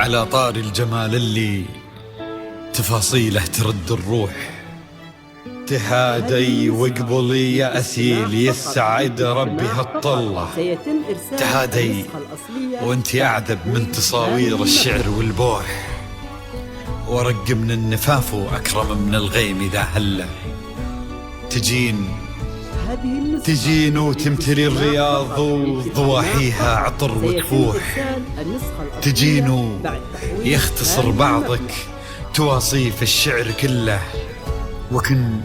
على طار الجمال اللي تفاصيله ترد الروح. تهادي واقبلي يا أسيل يسعد ربي هالطلة. تهادي وانتي أعذب من تصاوير الشعر والبوح، ورق من النفاف وأكرم من الغيم إذا هله. تجين وتمتلي الرياض وضواحيها عطر وكفوح. تجين يختصر بعضك تواصيف الشعر كله، وكن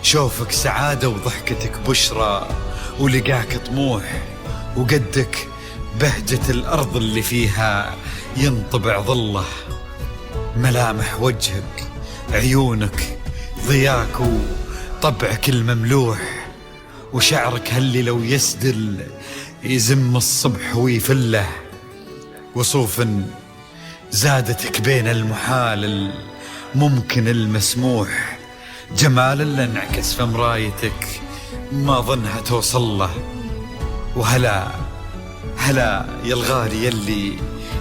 شوفك سعادة وضحكتك بشرى ولقاك طموح، وقدك بهجة الأرض اللي فيها ينطبع ظله. ملامح وجهك عيونك ضياك وطبعك المملوح، وشعرك هاللي لو يسدل يزم الصبح ويفله. وصوف زادتك بين المحال الممكن المسموح، جمال اللي انعكس في مرايتك ما ظنها توصل له. وهلا يا الغالي يلي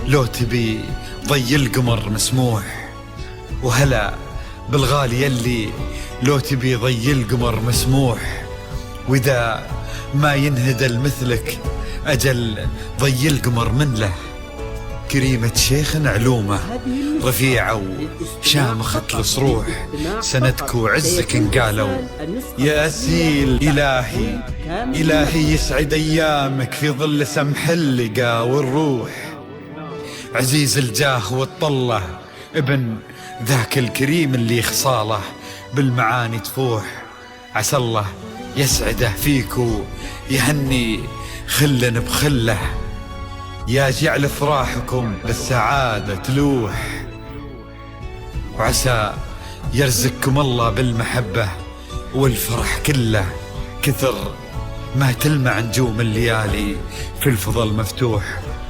لو تبي ضي القمر مسموح. وهلا بالغالي يلي لو تبي ضي القمر مسموح، وإذا ما ينهدل مثلك أجل ضي القمر من له. كريمة شيخ علومه رفيعة وشامخة الصروح، سندك وعزك انقالوا يا أسيل. إلهي يسعد أيامك في ظل سمح اللقا والروح. عزيز الجاه والطلة ابن ذاك الكريم اللي خصاله بالمعاني تفوح. عسى الله يسعده فيك ويهني خل بخله، يا جعل افراحكم بالسعادة تلوح. وعسى يرزقكم الله بالمحبة والفرح كله، كثر ما تلمع نجوم الليالي في الفضل مفتوح.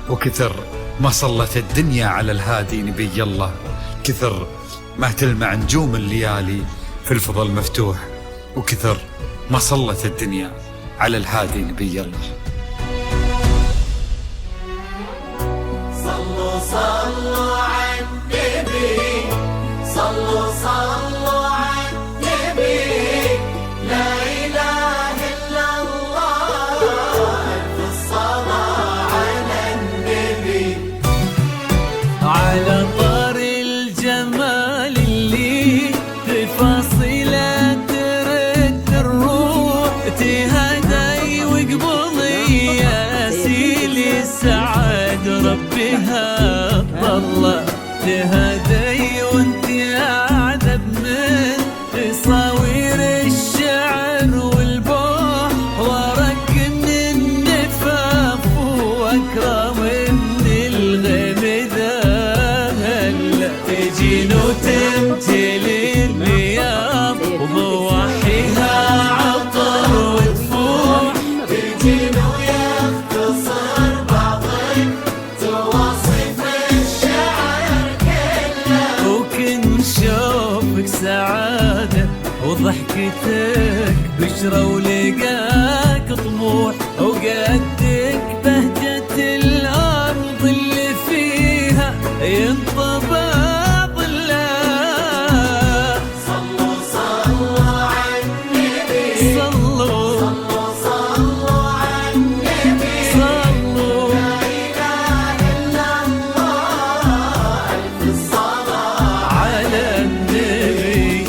وكثر ما صلت الدنيا على الهادي نبي الله، كثر ما تلمع نجوم الليالي في الفضل مفتوح. وكثر ما صلت الدنيا على الهادي نبي الله. صلوا على النبي، صلوا على النبي، لا إله إلا الله، ألف الصلاة على النبي. على طار الجمال اللي تفاصيله ترد الروح، تهدي وقبلي يا أسيل يسعد ربها طلة. تهدي وانت أعذب من تصاوير الشعر والبوح، ورق من النفاف وأكرم من الغيم ذا هلا. تجين وتمتلي الرياض وضواحيها عطر وتفوح. تجين ويختصر بعضك تواصف الشعر كله، وكن شوفك سعادة وضحكتك بشرى ولقاك طموح، وقدك بهجة الأرض اللي فيها ينطبع ظله. صلوا على النبي، صلوا صلوا على النبي، صلوا لا إله إلا الله، ألف الصلاة على النبي.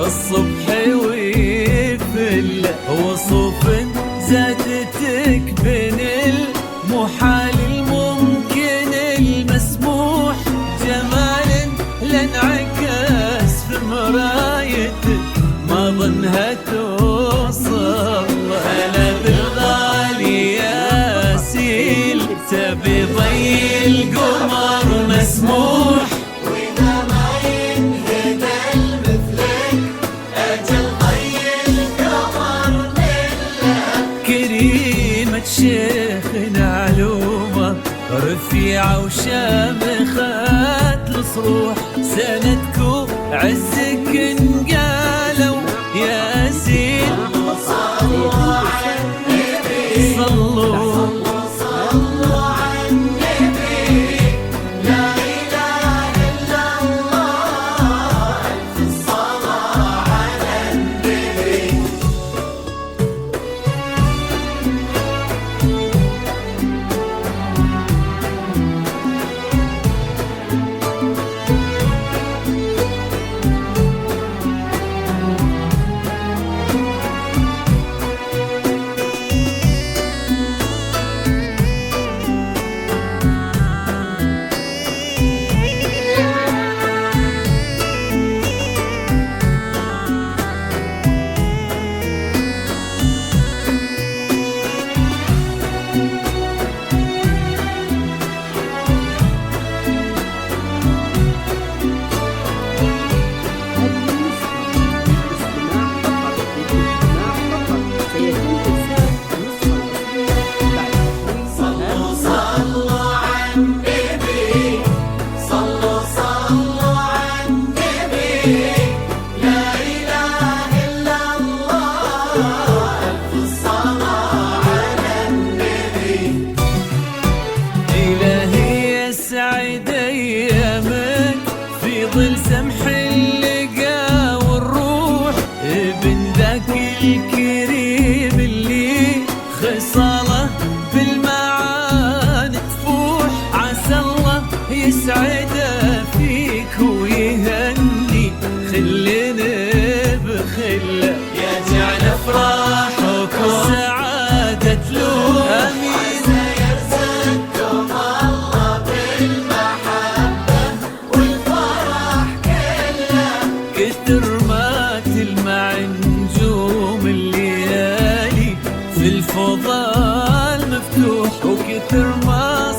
الصبح ويفل وصوف ذاتتك بين المحال الممكن المسموح جمال لانعكس في مرايتك ما ظنها توصل هلا بالغالي يا سيل تبي ضي القمر مسموح وإذا ما ينهدى مثلك أجل ضي القمر لله. كريمة شيخنا علومة رفيعة وشامخة الصروح سندكو عزك انقالوا يا زين صلوا على النبي صلوا صلوا على النبي لا إله إلا الله ألف الصلاة على النبي. صلوا على النبي صلوا على النبي لا إله إلا الله ألف الصلاة على النبي. إلهي يسعد أيامك في ظل سمح اللقا والروح ابن ذاك الكريم اللي خصاله بالمعاني تفوح عسى الله يسعده فيك ويهني خلنا بخله يجعل افراحك وسعادة له امين. يرزقكم الله بالمحبة والفرح كله كتر ما تلمع نجوم الليالي في الفضاء المفتوح وكتر ما